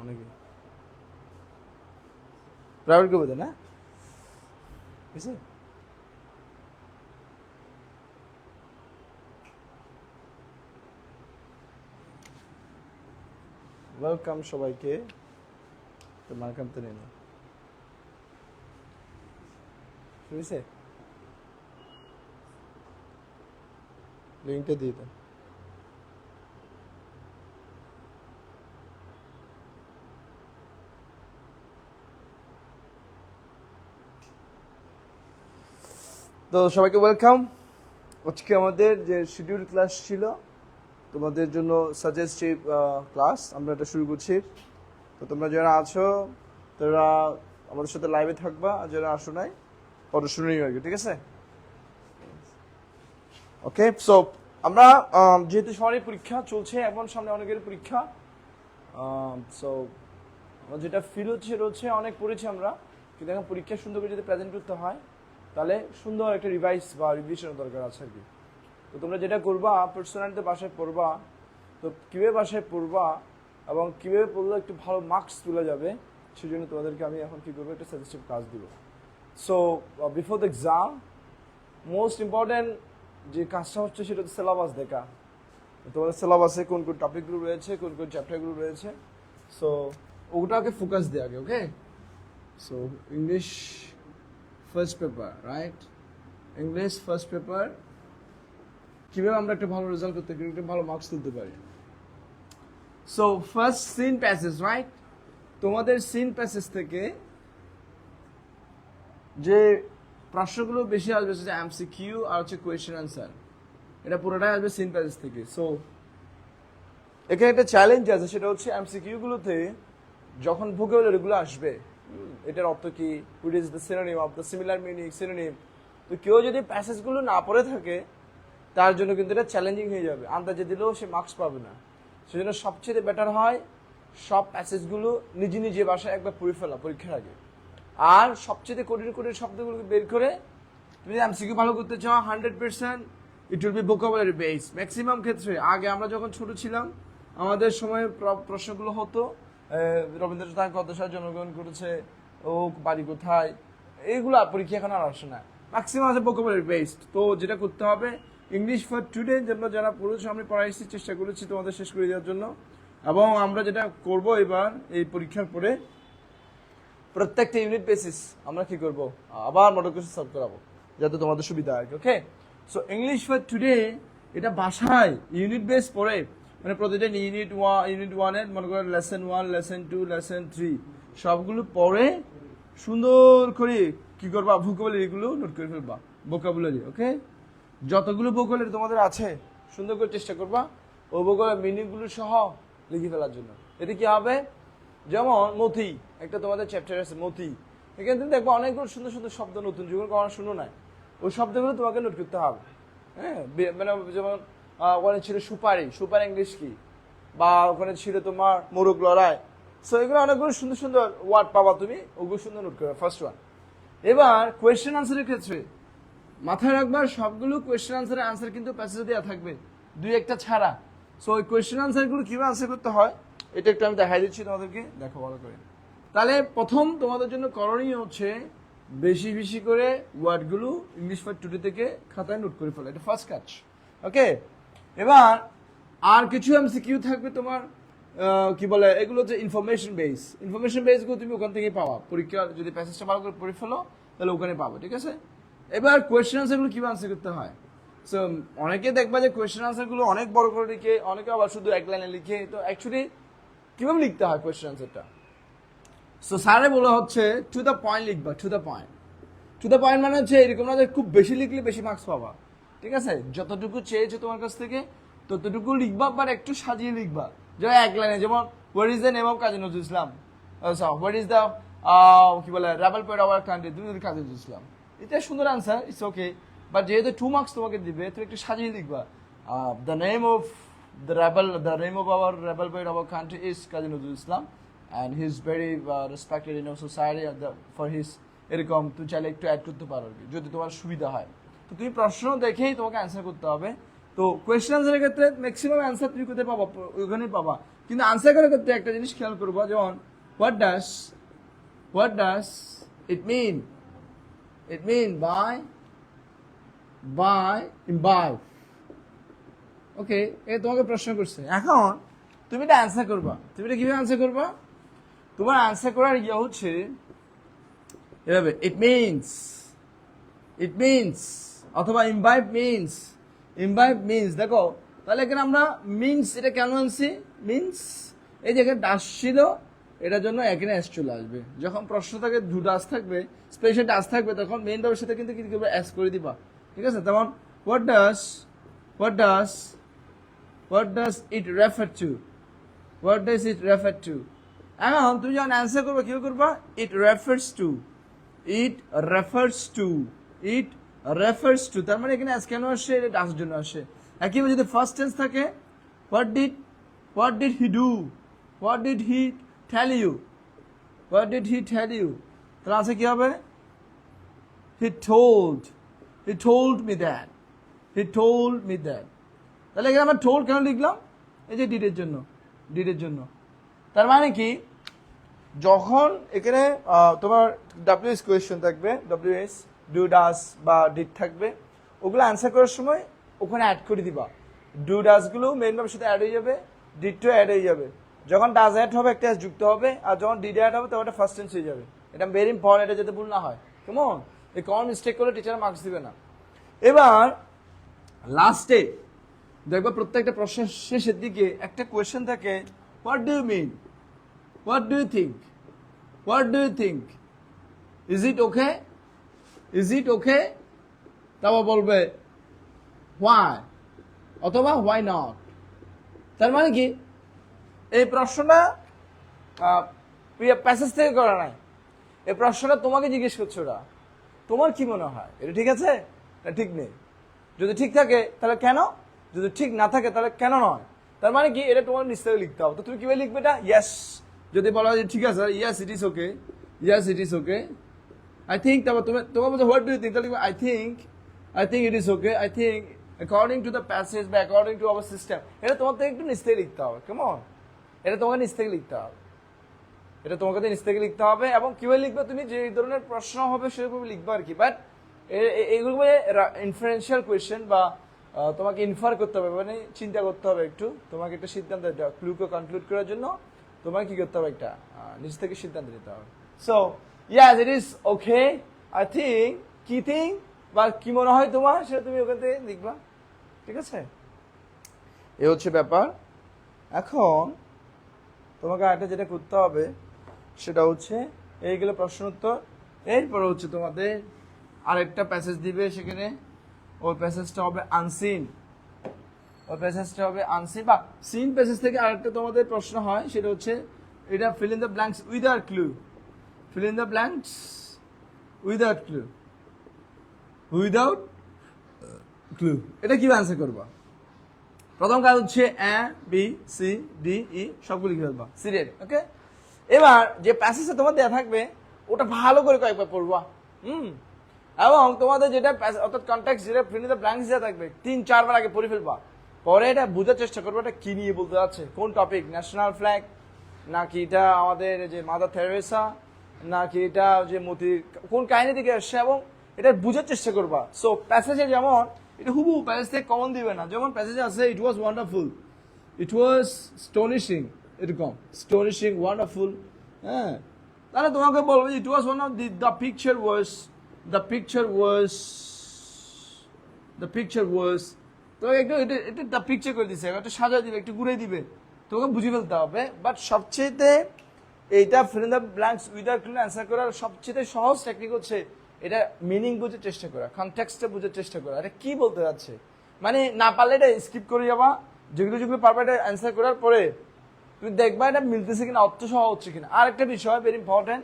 অনেকে প্রাইভেট করবে না বুঝছে ওয়েলকাম সবাইকে তো মার্কাম তো নেই বুঝছে লিঙ্কটা দিয়ে দেন তো সবাইকে ওয়েলকাম আজকে আমাদের যে শিডিউল ক্লাস ছিল তোমাদের জন্য সাজেস্টিভ ক্লাস আমরা এটা শুরু করছি তো তোমরা যারা আছো তারা আমাদের সাথে লাইভে থাকবা আর যারা আসো নাই পরে শুনেই হবে ঠিক আছে ওকে সো আমরা যেহেতু সবারই পরীক্ষা চলছে এখন সামনে অনেকের পরীক্ষা সো আমার যেটা ফিল হচ্ছে অনেক পড়েছি আমরা কিন্তু এখন পরীক্ষা সুন্দর করে যদি প্রেজেন্ট করতে হয় তাহলে সুন্দর একটা রিভাইস বা রিভিশনের দরকার আছে আর কি তো তোমরা যেটা করবা পার্সোনালিতে বাসায় পড়বা তো কীভাবে বাসায় পড়বা এবং কীভাবে পড়লে একটু ভালো মার্কস তুলে যাবে সেই জন্য তোমাদেরকে আমি এখন কী করবো একটা সাজেস্টিভ ক্লাস দিব so before the exam most important যে কাজটা হচ্ছে সেটা হচ্ছে সিলেবাস দেখা তোমাদের সিলেবাসে কোন কোন টপিকগুলো রয়েছে কোন কোন চ্যাপ্টারগুলো রয়েছে সো ওটাকে ফোকাস দেওয়া আগে okay so English first paper right English first paper কীভাবে আমরা একটা ভালো রেজাল্ট করতে পারি একটা ভালো মার্কস তুলতে পারি so first seen passage right তোমাদের সিন প্যাসেজ থেকে যে প্রশ্নগুলো বেশি আসবে সেটা এমসিকিউ আর হচ্ছে কোয়েশ্চেন আনসার এটা পুরোটাই আসবে সিন প্যাসেজ থেকে সো এখানে একটা চ্যালেঞ্জ আছে সেটা হচ্ছে এমসিকিউ গুলোতে যখন ভোকাবুলারিগুলো আসবে এটার অর্থ কি which is the synonym of the similar meaning synonym তো কেউ যদি প্যাসেজগুলো না পড়ে থাকে তার জন্য কিন্তু এটা চ্যালেঞ্জিং হয়ে যাবে আন্দাজে দিলেও সে মার্কস পাবে না সেজন্য সবচেয়ে বেটার হয় সব প্যাসেজগুলো নিজে নিজে বাসায় একবার পড়ে ফেলা পরীক্ষার আগে আর সবচেয়ে কঠিন শব্দগুলোকে বের করে তুমি এমসিকিউ ভালো করতে চাও 100% it will be vocabulary base maximum ক্ষেত্রে আগে আমরা যখন ছোট ছিলাম আমাদের সময় প্রশ্নগুলো হতো রবীন্দ্রনাথ ঠাকুর কত সালে জন্মগ্রহণ করেছে ও বাড়ি কোথায় এইগুলো পরীক্ষা এখন আর আসে না ম্যাক্সিমাম আছে ভোকাবুলারি বেসড তো যেটা করতে হবে ইংলিশ ফর টুডে জন্য যারা পড়েছো আমি পড়াইছি চেষ্টা করেছি তোমাদের শেষ করে দেওয়ার জন্য এবং আমরা যেটা করব এবার এই পরীক্ষার পরে প্রত্যেকটা ইউনিট বেসিস আমরা কি করব আবার মডেল কোশ্চেন সলভ করাবো যাতে তোমাদের সুবিধা হয় okay so English for today এটা বাসায় ইউনিট বেস পড়ে মানে প্রতিটা ইউনিট ওয়ানের মনে করেন লেসন 1 লেসন 2 লেসন 3 সবগুলো পড়ে সুন্দর করে কি করবা ভোকাবুলারি এগুলো নোট করে ফেলবা ভোকাবুলারি ওকে যতগুলো ভোকাবুলারি তোমাদের আছে সুন্দর করে চেষ্টা করবা ওই ভোকাবুলারি মিনিংগুলো সহ লিখে ফেলার জন্য এতে কি হবে যেমন মতি একটা তোমাদের চ্যাপ্টার আছে মতি এখানে তুমি দেখবো অনেকগুলো সুন্দর সুন্দর শব্দ নতুন যেগুলো কখনো শুনো নাই ওই শব্দগুলো তোমাকে নোট করতে হবে হ্যাঁ মানে যেমন ওখানে ছিল সুপারি ইংলিশ কি বা ওখানে ছিল তোমার মোরগ লড়াই সো এগুলো অনেকগুলো সুন্দর সুন্দর ওয়ার্ড পাবা তুমি ওগুলো সুন্দর নোট করবে ফার্স্ট ওয়ান এবার কোয়েশ্চেন আনসারের ক্ষেত্রে মাথায় রাখবার সবগুলো কোয়েশ্চেন আনসারের আনসার কিন্তু প্যাসেজে দেওয়া থাকবে দুই একটা ছাড়া সো ওই কোয়েশ্চেন আনসারগুলো কিভাবে আনসার করতে হয় এটা একটু আমি দেখাই দিচ্ছি তোমাদেরকে দেখো ভালো করে তাহলে প্রথম তোমাদের জন্য করণীয় হচ্ছে বেশি বেশি করে ওয়ার্ডগুলো ইংলিশ ফর টুডে থেকে খাতায় নোট করে ফেলো এটা ফার্স্ট কাজ ওকে এবার আর কিছু এমসিকিউ থাকবে তোমার কি বলে এগুলো হচ্ছে ইনফরমেশন বেসগুলো তুমি ওখান থেকেই পাওয়া পরীক্ষার যদি প্যাসেজটা ভালো করে পড়ে ফেলো তাহলে ওখানে পাবো ঠিক আছে এবার কোয়েশ্চেন আনসারগুলো কিভাবে আনসার করতে হয় সো অনেকে দেখবা যে কোয়েশ্চেন আনসারগুলো অনেক বড় করে লিখে অনেকে আবার শুধু এক লাইনে লিখে তো অ্যাকচুয়ালি কিভাবে লিখতে হয় কোয়েশ্চেন আনসারটা সো স্যারে বলা হচ্ছে টু দ্য পয়েন্ট লিখবা টু দ্য পয়েন্ট মানে হচ্ছে এরকম না যে খুব বেশি লিখলে বেশি মার্কস পাবা ঠিক আছে যতটুকু চেয়েছে তোমার কাছ থেকে ততটুকু লিখবা বাট একটু সাজিয়ে লিখবা যেমন এক লাইনে যেমন what is the name of Kazi Nazrul Islam what is the কি বলে rebel poet of our country তুমি কাজী নজরুল ইসলাম এটা সুন্দর আনসার ইটস ওকে বাট যেহেতু 2 মার্কস তোমাকে দিবে তুমি একটু সাজিয়ে লিখবা the name of the name of our rebel poet of our country is Kazi Nazrul Islam and he is very respected in our society for his এরকম তুমি চাইলে একটু অ্যাড করতে পারো যদি তোমার সুবিধা হয় তো তুমি প্রশ্ন দেখেই তোমাকে অ্যান্সার করতে হবে তো কোয়েশ্চেন আনসারের ক্ষেত্রে ম্যাক্সিমাম অ্যান্সার তুমি কোথায় পাবা ওখানেই পাবা কিন্তু আনসার করার ক্ষেত্রে একটা জিনিস খেয়াল করবো, যেমন what does it mean, it mean by ইমবাইব। ওকে, এ তোমাকে প্রশ্ন করছে, এখন তুমি এটা অ্যান্সার করবা। তুমি এটা কিভাবে অ্যান্সার করবা? তোমার অ্যান্সার করার ইয়ে হচ্ছে এভাবে, ইট মিনস অথবা ইমবাইব মিনস। দেখো তাহলে এখানে আমরা মিনস এটা কেন আনছি? মিনস এই যে ডাস ছিল, এটার জন্য এখানে এস চলে আসবে। যখন প্রশ্ন থাকে দু ডাস থাকবে, স্পেশাল ডাস থাকবে, তখন মেইন ভার্বের সাথে কিন্তু কি করবে? এস করে দিবা। ঠিক আছে? তেমন what does it refer to, এখন তুমি যখন অ্যান্সার করবে কি করবা? ইট রেফার্স টু, তার মানে এখানে কেন আসে? এটা ডাসের জন্য আসে। একইভাবে যদি ফার্স্ট টেন্স থাকে, what did he do, what did he tell you, তাহলে আছে কি হবে? He told me that. তাহলে এখানে আমরা টোল্ড কেন লিখলাম? এই যে ডিডের জন্য। তার মানে কি, যখন এখানে তোমার ডাব্লিউএস কোয়েশ্চেন থাকবে, ডাব্লিউএস ডু ডাস বা ডিড থাকবে, ওগুলো অ্যান্সার করার সময় ওখানে অ্যাড করে দিবা। ডু ডাস গুলো মেইন ভার্বের সাথে অ্যাড হয়ে যাবে, ডিডটা অ্যাড হয়ে যাবে। যখন ডাস অ্যাড হবে একটা যুক্ত হবে, আর যখন ডিড অ্যাড হবে তখন এটা ফার্স্ট টেন্স হয়ে যাবে। এটা ভেরি ইম্পর্টেন্ট, এটা যাতে ভুল না হয়। কেমন? এই কমন মিস্টেক করলে টিচার মার্কস দিবে না। এবার লাস্টে দেখবা প্রত্যেকটা প্রশ্নের শেষের দিকে একটা কোয়েশ্চেন থাকে, what do you mean, what do you think, is it okay, তারপর বলবে হোয়াই অথবা হোয়াই নট। তার মানে কি, এই প্রশ্নটা প্যাসেজ থেকে করা নাই, এই প্রশ্নটা তোমাকে জিজ্ঞেস করছে ওরা, তোমার কি মনে হয় এটা ঠিক আছে না ঠিক নেই? যদি ঠিক থাকে তাহলে কেন, যদি ঠিক না থাকে তাহলে কেন নয়। তার মানে কি, এটা তোমার নিশ্চয়ই লিখতে হবে। তো তুমি কিভাবে লিখবে এটা? ইয়েস, যদি বলা হয় ঠিক আছে, yes it is okay, I think, তারপর তোমার বলছো হোয়াট ডু ইউ থিঙ্ক, তাহলে I think it is okay, I think according to the passage বা অ্যাকর্ডিং টু আওয়ার সিস্টেম। এটা তোমার থেকে একটু নিচ থেকে লিখতে হবে। কেমন? এটা তোমাকে নিচ থেকে লিখতে হবে, এবং কিভাবে লিখবে তুমি, যে ধরনের প্রশ্ন হবে সেভাবে লিখবে আর কি। বাট এগুলো ইনফারেন্সিয়াল কোয়েশ্চেন, বা তোমাকে ইনফার করতে হবে, মানে চিন্তা করতে হবে একটু, তোমাকে একটা সিদ্ধান্ত দিতে হবে। ক্লুকে কনক্লুড করার জন্য তোমাকে কি করতে হবে? একটা নিজ থেকে সিদ্ধান্ত নিতে হবে। So yes, it is okay, I think, কি থিঙ্ক বা কি মনে হয় তোমার, সেটা তুমি ওখান থেকে লিখবা। ঠিক আছে? এ হচ্ছে ব্যাপার। এখন তোমাকে আরেকটা যেটা করতে হবে সেটা হচ্ছে এইগুলো প্রশ্ন উত্তর। এরপরে হচ্ছে তোমাদের আরেকটা প্যাসেজ দিবে, সেখানে ওই প্যাসেজটা হবে আনসিন, বা সিন প্যাসেজ থেকে আরেকটা তোমাদের প্রশ্ন হয়, সেটা হচ্ছে এটা fill in the blanks without clue, এটা কি অ্যান্সার করবা? প্রথম কাজ হচ্ছে A B C D E সবগুলো লিখে ফেলবা সিরিয়াল। ওকে, এবার যে প্যাসেজটা তোমার দেওয়া থাকবে ওটা ভালো করে কয়েকবার পড়বা। এবং তোমাদের যেটা অর্থাৎ কনটেক্সট, যেটা ফিল ইন দ্য ব্ল্যাঙ্কস দেওয়া থাকবে 3-4 বার আগে পড়ে ফেলবা। পরে এটা বোঝার চেষ্টা করবো এটা কি নিয়ে বলতে যাচ্ছে, কোন টপিক, ন্যাশনাল ফ্ল্যাগ নাকি এটা আমাদের যে মাদার থেরেসা, নাকি এটা যে মতির কোন কাহিনী থেকে আসছে, এবং এটা বোঝার চেষ্টা করবা। সো প্যাসেজে যেমন এটা হুবহু প্যাসেজ থেকে কমন দিবে না, যেমন প্যাসেজে আছে ইট ওয়াজ ওয়ান্ডারফুল, ইট ওয়াজ স্টোনিশিং, এরকম স্টোনিশিং, ওয়ান্ডারফুল। হ্যাঁ, তাহলে তোমাকে বলবো it was one of the picture was তো একটু এটা দ্য পিকচার করে দিছে, একটু সাজা দিবে, একটু ঘুরে দিবে, তোমাকে বুঝে ফেলতে হবে। বাট সবচেয়ে এইটা fill in the blanks without clue answer করার সবচেয়ে সহজ টেকনিক হচ্ছে এটা মিনিং বুঝার চেষ্টা করা, কনটেক্সটটা বুঝার চেষ্টা করা, এটা কি বলতে যাচ্ছে। মানে না পারলে এটা স্কিপ করে যাবা, যেগুলো পারবে এটা অ্যান্সার করার পরে তুমি দেখবা এটা মিলতেছে কিনা, অর্থ সহ হচ্ছে কিনা। আর একটা বিষয় ভেরি ইম্পর্টেন্ট,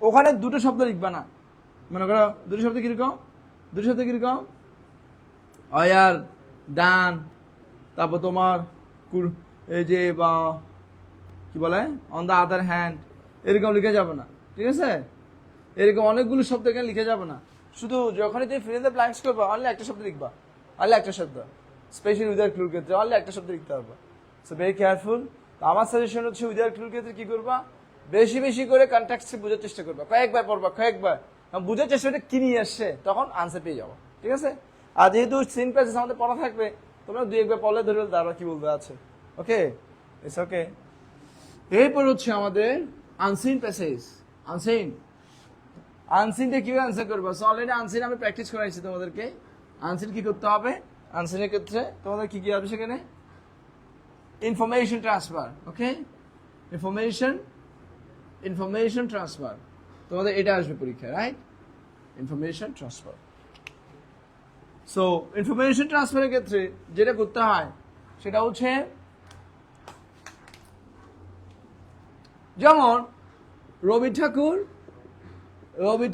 ওখানে দুটো শব্দ লিখবা না। মনে করো দুটো শব্দ কিরকম, অয়ার, ডান, তারপর তোমার এই যে বা কি বলে অন দ্য আদার হ্যান্ড, এরকম লিখে যাবে না। ঠিক আছে? এরকম অনেকগুলো শব্দ এখানে লিখে যাবে না। শুধু যখনই তুমি ফিল ইন দ্য ব্ল্যাঙ্কস করবা অনলি একটা শব্দ লিখবা, অনলি একটা শব্দ, স্পেশালি উইদাউট ক্লুর ক্ষেত্রে অনলি একটা শব্দ লিখতে পারবা। So very careful. আমার সাজেশন হচ্ছে উইদাউট ক্লুর ক্ষেত্রে কি করবা, বেশি বেশি করে কনটেক্সট বোঝার চেষ্টা করবা, কয়েকবার পড়বা, কয়েকবার বুঝার চেষ্টা করে কি নিয়ে আসছে, তখন আনসার পেয়ে যাবো। ঠিক আছে? আর যেহেতু সিন প্যাসেজ আমাদের পড়া থাকবে, তোমরা দুই একবার পড়লে ধরে দাঁড়া কি বলতে আছে। ওকে, ইটস ওকে। এরপর হচ্ছে আমাদের আনসিন প্যাসেজ। আনসিনটা কিভাবে আনসার করবো? সো অলরেডি আনসিন আমি প্র্যাকটিস করাইছি তোমাদেরকে। আনসিন কি করতে হবে? আনসিনের ক্ষেত্রে তোমাদের কি কি হবে সেখানে? Information transfer. Okay, information transfer তোমাদের এটা আসবে পরীক্ষায়, right? Information transfer. So information ট্রান্সফারের ক্ষেত্রে যেটা করতে হয় সেটা হচ্ছে, যেমন Rabi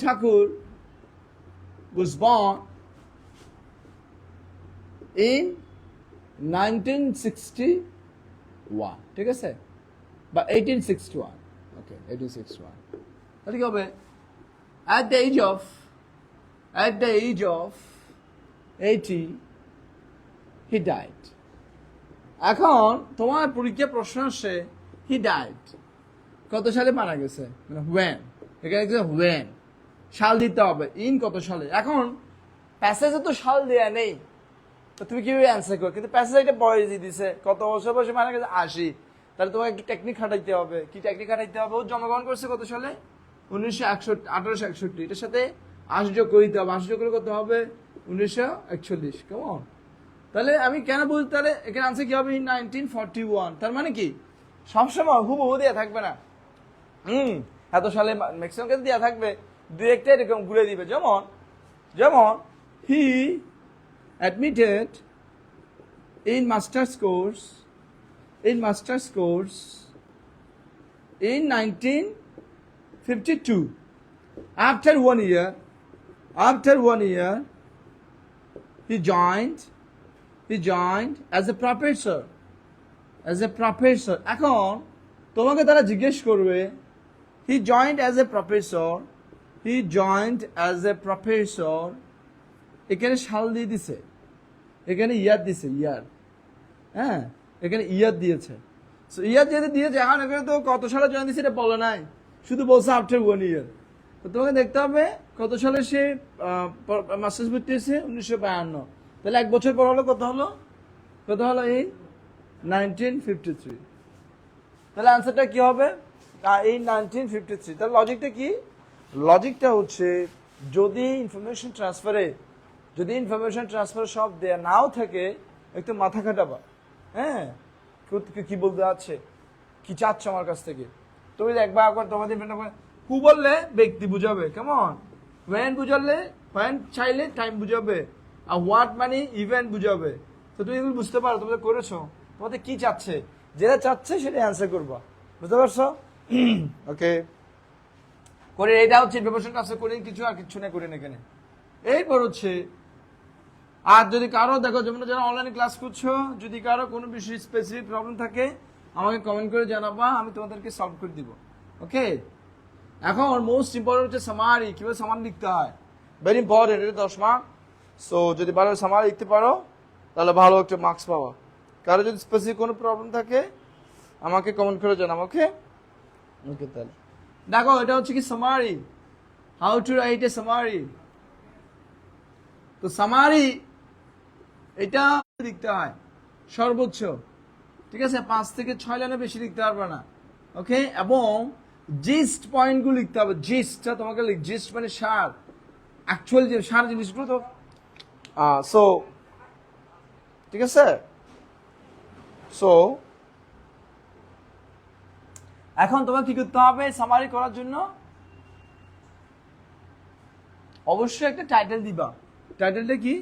Thakur was born in 1961, ঠিক আছে, বা 1861, ওকে 1861, তাহলে কি হবে? at the age of 80 he died. এখন তোমার পরীক্ষা প্রশ্ন আসে he died কত সালে মারা গেছে, মানে when, এখানে when সাল দিতে হবে, ইন কত সালে। এখন প্যাসেজে তো সাল দেয়া নেই, তো তুমি কিভাবে অ্যান্সার করো? কিন্তু প্যাসেজ এটা বয়স দিছে, কত বছর বয়সে মারা গেছে 80, তাহলে তোমাকে একটু টেকনিক খাটাইতে হবে। কি টেকনিক খাটাইতে হবে? ও জন্মগ্রহণ করছে কত সালে? 1861। এটার সাথে 80 যোগ করতে হবে, 80 যোগ করে কত হবে? 1941। কেমন? তাহলে আমি কেন বলছি, তাহলে এখানে আনসার কি হবে? 1941। তার মানে কি সবসময় হুবহু দেওয়া থাকবে না, এত সালে ম্যাক্সিমাম ক্ষেত্রে দেওয়া থাকবে, দুই একটা এরকম ঘুরে দিবে। যেমন হি admitted in master's course in 1952. After one year he joined as a professor. এখন তোমাকে তারা জিজ্ঞেস করবে he joined as a professor, এখানে সাল দিয়ে দিছে, এখানে ইয়ার দিছে, হ্যাঁ এখানে ইয়ার দিয়েছে। সো ইয়ার যেহেতু দিয়েছে, এখন এখানে তো কত সালে জয়েন দিয়েছে এটা বলে নাই, শুধু বলছে আফটার 1 year। তো তোমাকে দেখতে হবে কত সালে সে মাস্টার্স ভর্তি হয়েছে, 1952। তাহলে 1 বছর পর হলো কত হলো এই 1953। তাহলে আনসারটা কি হবে? এই 1953। তাহলে লজিকটা কি? লজিকটা হচ্ছে, যদি ইনফরমেশন ট্রান্সফার সব দেয়া নাও থাকে, একটু মাথা খাটাবা, হ্যাঁ কি বলতে আছে, কি চাচ্ছ আমার কাছ থেকে। তুমি একবার তোমাদের হু বললে ব্যক্তি বুঝাবে, কেমন? ওয়েন বুঝালে ওয়েন চাইলে টাইম বুঝাবে, আর হোয়াট মানে ইভেন্ট বুঝাবে। তো তুমি এগুলো বুঝতে পারো, তোমরা করেছো, তোমাদের কি চাচ্ছে, যেটা চাচ্ছে সেটা অ্যান্সার করবা, বুঝতে পারছো? ওকে, করে এটা হচ্ছে ইনফরমেশন ট্রান্সফার করে কিছু আর কিছু না করে এখানে। এরপর হচ্ছে, আর যদি কারো দেখো, যেমন যারা অনলাইনে ক্লাস করছো, যদি কারো কোনো বিষয়ে স্পেসিফিক প্রবলেম থাকে আমাকে কমেন্ট করে জানাবা, আমি তোমাদেরকে সলভ করে দিব। ওকে, এখন মোস্ট ইম্পর্টেন্ট হচ্ছে সামারি, কিভাবে সামারি লিখতে হয়, ভেরি ইম্পর্টেন্ট, এটা 10 মার্ক। সো যদি ভালো সামারি লিখতে পারো তাহলে ভালো একটা মার্কস পাওয়া। কারো যদি স্পেসিফিক কোনো প্রবলেম থাকে আমাকে কমেন্ট করে জানাবো। ওকে, তাহলে দেখো এটা হচ্ছে কি summary, how to write a summary. তো সামারি এটা লিখতে হয় সর্বোচ্চ, ঠিক আছে, 5 থেকে 6 লাইনের বেশি লিখতে পারবে না। ওকে, এবং জিস্ট পয়েন্টগুলো লিখতে হবে। জিস্টটা তোমাকে জিস্ট মানে সার, অ্যাকচুয়াল যে সার জিনিসগুলো। তো সো ঠিক আছে, সো এখন তোমার কি করতে হবে সামারি করার জন্য? অবশ্যই একটা টাইটেল দিবা। টাইটেলটা কি?